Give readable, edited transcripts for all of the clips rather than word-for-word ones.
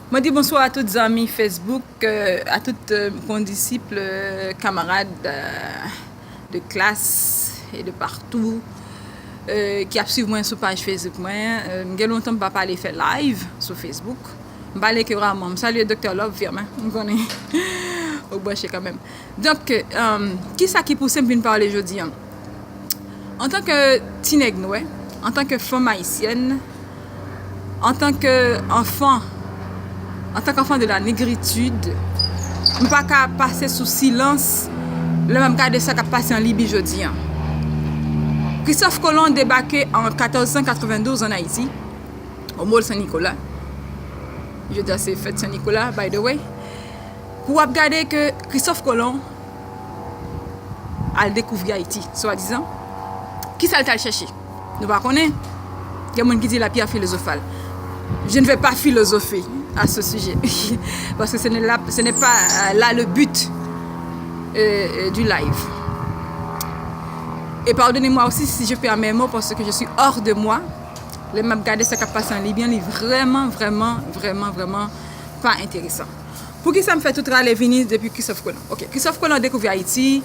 Moi dis bonsoir à toutes les amis Facebook, à toutes mes disciples, camarades de classe et de partout qui suivent moi sur page Facebook. Moi, j'ai longtemps pas parler faire live sur Facebook. Je parle que vraiment. Salut Dr Love, firme, on connaît. Au bâcher quand même. Donc, qui ça qui pousse me parler aujourd'hui? En tant que teenager, en tant que femme haïtienne, en tant qu'enfant de la négritude, je ne peux pas passer sous silence le même cas de ça qui a passé en Libye aujourd'hui. Christophe Colomb débarqué en 1492 en Haïti, au Môle Saint-Nicolas. Je dis c'est fête Saint-Nicolas, by the way. Pour regarder que Christophe Colomb a découvert Haïti, soi-disant. Qui ça le chercher? Nous ne connaissons pas. Il y a des gens qui disent la pierre philosophale. Je ne vais pas philosopher à ce sujet parce que ce n'est pas là le but du live. Et pardonnez-moi aussi si je perds mes mots parce que je suis hors de moi. Les mêmes garder ce qui a passé en Libye est vraiment pas intéressant. Pour qui ça me fait tout râler venir depuis Christophe Colomb? Ok, Christophe Colomb a découvert Haïti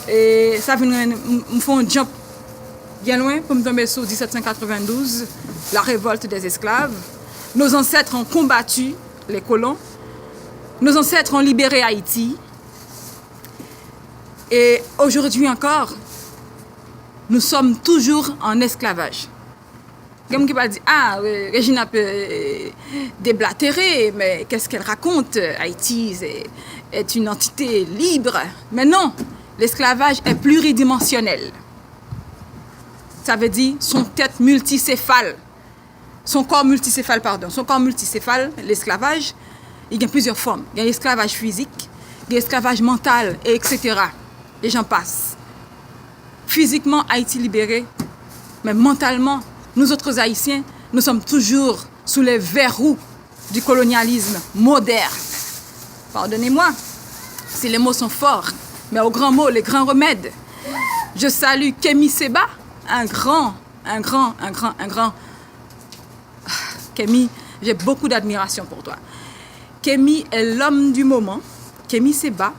et ça me fait un jump bien loin pour me tomber sur 1792, la révolte des esclaves. Nos ancêtres ont combattu les colons. Nos ancêtres ont libéré Haïti. Et aujourd'hui encore, nous sommes toujours en esclavage. Comme qui va dire, ah, Regina peut déblatérer, mais qu'est-ce qu'elle raconte? Haïti est une entité libre. Mais non, l'esclavage est pluridimensionnel. Ça veut dire son tête multicéphale. Son corps multicéphale, l'esclavage, il y a plusieurs formes. Il y a l'esclavage physique, il y a l'esclavage mental, etc. Et j'en passe. Physiquement, Haïti libéré, mais mentalement, nous autres Haïtiens, nous sommes toujours sous les verrous du colonialisme moderne. Pardonnez-moi, si les mots sont forts, mais aux grands mots, les grands remèdes. Je salue Kémy Séba, un grand. Kémy, j'ai beaucoup d'admiration pour toi. Kémy est l'homme du moment. Kémy Séba,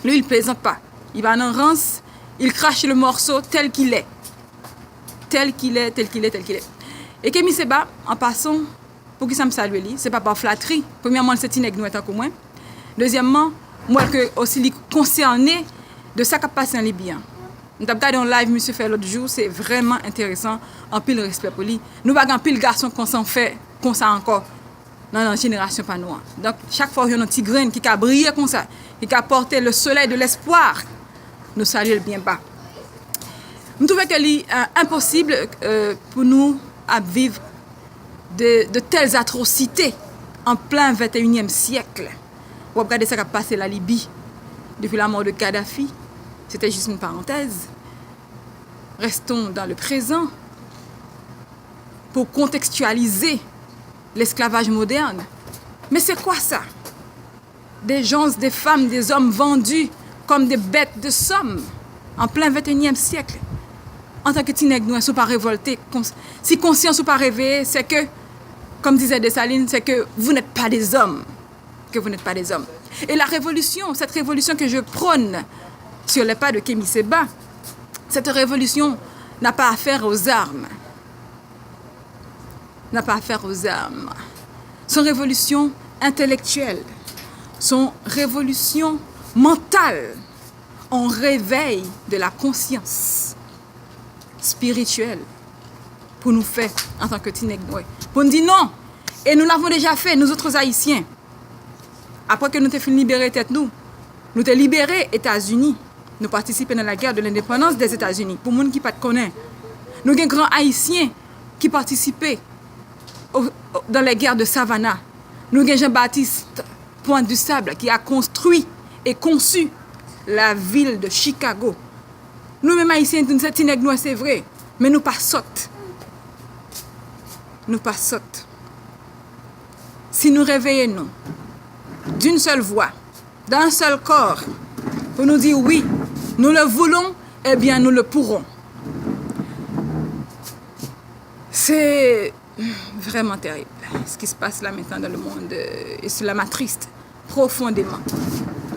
lui, il ne plaisante pas. Il va en rance, il crache le morceau tel qu'il est. Tel qu'il est. Et Kémy Séba, en passant, pour qui ça me salue, c'est pas par flatterie. Premièrement, c'est une tant que moi. Deuxièmement, moi, que aussi concerné de ça qui a passé en Libye. Nous avons regardé un live, monsieur fait l'autre jour, c'est vraiment intéressant, en pile respect pour lui. Nous avons un pile garçon qu'on s'en fait, comme ça encore, dans la génération pas noire. Donc, chaque fois, il y a un petit grain qui a brillé comme ça, qui a porté le soleil de l'espoir, nous saluons le bien bas. Je trouve que c'est impossible pour nous à vivre de telles atrocités en plein 21e siècle. Vous regardez ça qui a passé la Libye depuis la mort de Kadhafi. C'était juste une parenthèse. Restons dans le présent pour contextualiser l'esclavage moderne. Mais c'est quoi ça? Des gens, des femmes, des hommes vendus comme des bêtes de somme en plein 21e siècle. En tant que teenager, nous ne sommes pas révoltés. Si conscients ne sont pas réveillés, c'est que, comme disait Dessalines, c'est que vous n'êtes pas des hommes. Que vous n'êtes pas des hommes. Et la révolution, cette révolution que je prône, sur les pas de Kémy Séba, cette révolution n'a pas affaire aux armes. Son révolution intellectuelle, son révolution mentale, on réveille de la conscience spirituelle pour nous faire en tant que teenagers. Pour nous dire non. Et nous l'avons déjà fait, nous autres Haïtiens. Après que nous avons libéré tête nous avons libéré États-Unis. Nous participons dans la guerre de l'indépendance des États-Unis. Pour les gens qui ne connaissent pas, nous avons des grands Haïtiens qui participaient dans les guerres de Savannah. Nous avons Jean-Baptiste Pointe du Sable qui a construit et conçu la ville de Chicago. Nous-mêmes Haïtiens, nous sommes c'est vrai, mais nous pas sautes. Si nous réveillons d'une seule voix, d'un seul corps, pour nous dire oui, nous le voulons, eh bien nous le pourrons. C'est vraiment terrible. ce qui se passe là maintenant dans le monde et cela m'attriste profondément.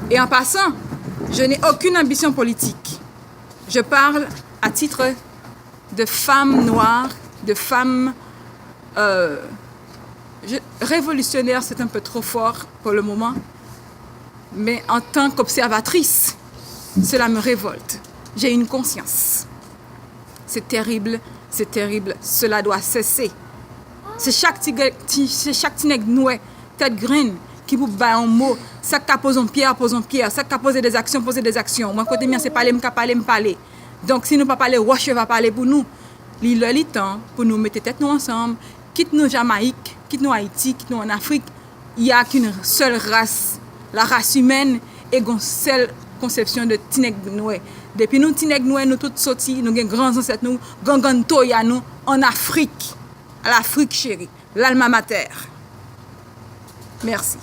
Et en passant, je n'ai aucune ambition politique. Je parle à titre de femme noire, de femme révolutionnaire, c'est un peu trop fort pour le moment, mais en tant qu'observatrice, cela me révolte. J'ai une conscience. C'est terrible, cela doit cesser. C'est chaque petit nègre noué, tête graine, qui vous bat en mots, ça qui pose en pierre, ça qui pose des actions. Moi, côté mien, c'est parler, me parler. Donc, si nous ne pas parler, Roche va parler pour nous. Il est temps pour nous mettre tête nous ensemble, quitte nous Jamaïque, quitte nous Haïti, quitte nous en Afrique. Il n'y a qu'une seule race, la race humaine, et une seule conception de Tineg Noué. Depuis nous, Tineg Noué, nous tous sortis, nous avons grands ancêtres, nous, Gangan Toya, nous, en Afrique, à l'Afrique chérie, l'alma mater. Merci.